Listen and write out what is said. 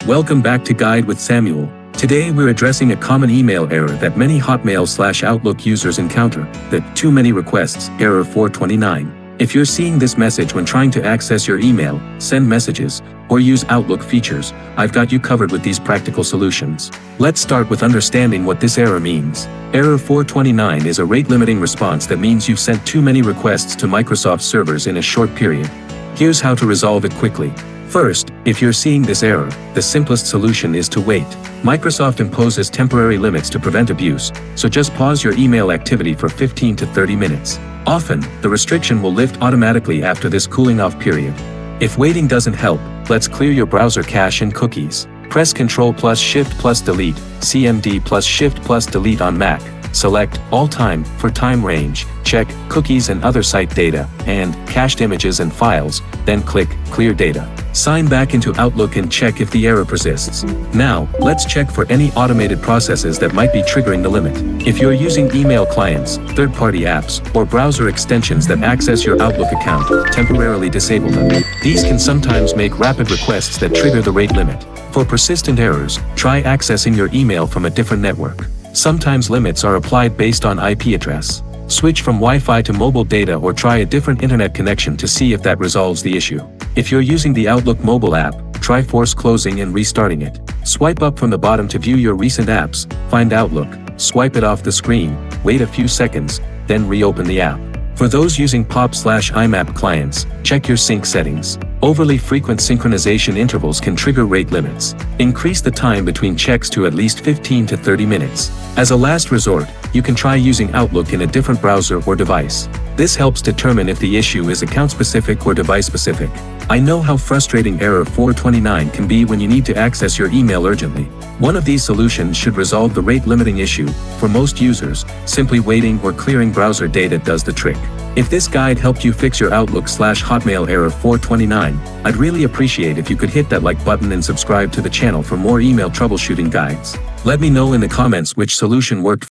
Welcome back to Guide with Samuel. Today we're addressing a common email error that many Hotmail/Outlook users encounter, the too many requests error 429. If you're seeing this message when trying to access your email, send messages, or use Outlook features, I've got you covered with these practical solutions. Let's start with understanding what this error means. Error 429 is a rate-limiting response that means you've sent too many requests to Microsoft servers in a short period. Here's how to resolve it quickly. First, if you're seeing this error, the simplest solution is to wait. Microsoft imposes temporary limits to prevent abuse, so just pause your email activity for 15 to 30 minutes. Often, the restriction will lift automatically after this cooling-off period. If waiting doesn't help, let's clear your browser cache and cookies. Press Ctrl+Shift+Delete, CMD+Shift+Delete on Mac. Select All Time for time range, check Cookies and other site data, and Cached images and files, then click Clear Data. Sign back into Outlook and check if the error persists. Now, let's check for any automated processes that might be triggering the limit. If you're using email clients, third-party apps, or browser extensions that access your Outlook account, temporarily disable them. These can sometimes make rapid requests that trigger the rate limit. For persistent errors, try accessing your email from a different network. Sometimes limits are applied based on IP address. Switch from Wi-Fi to mobile data or try a different internet connection to see if that resolves the issue. If you're using the Outlook mobile app, try force closing and restarting it. Swipe up from the bottom to view your recent apps, find Outlook, swipe it off the screen, wait a few seconds, then reopen the app. For those using POP/IMAP clients, check your sync settings. Overly frequent synchronization intervals can trigger rate limits. Increase the time between checks to at least 15 to 30 minutes. As a last resort, you can try using Outlook in a different browser or device. This helps determine if the issue is account-specific or device-specific. I know how frustrating error 429 can be when you need to access your email urgently. One of these solutions should resolve the rate-limiting issue. For most users, simply waiting or clearing browser data does the trick. If this guide helped you fix your Outlook/Hotmail error 429, I'd really appreciate if you could hit that like button and subscribe to the channel for more email troubleshooting guides. Let me know in the comments which solution worked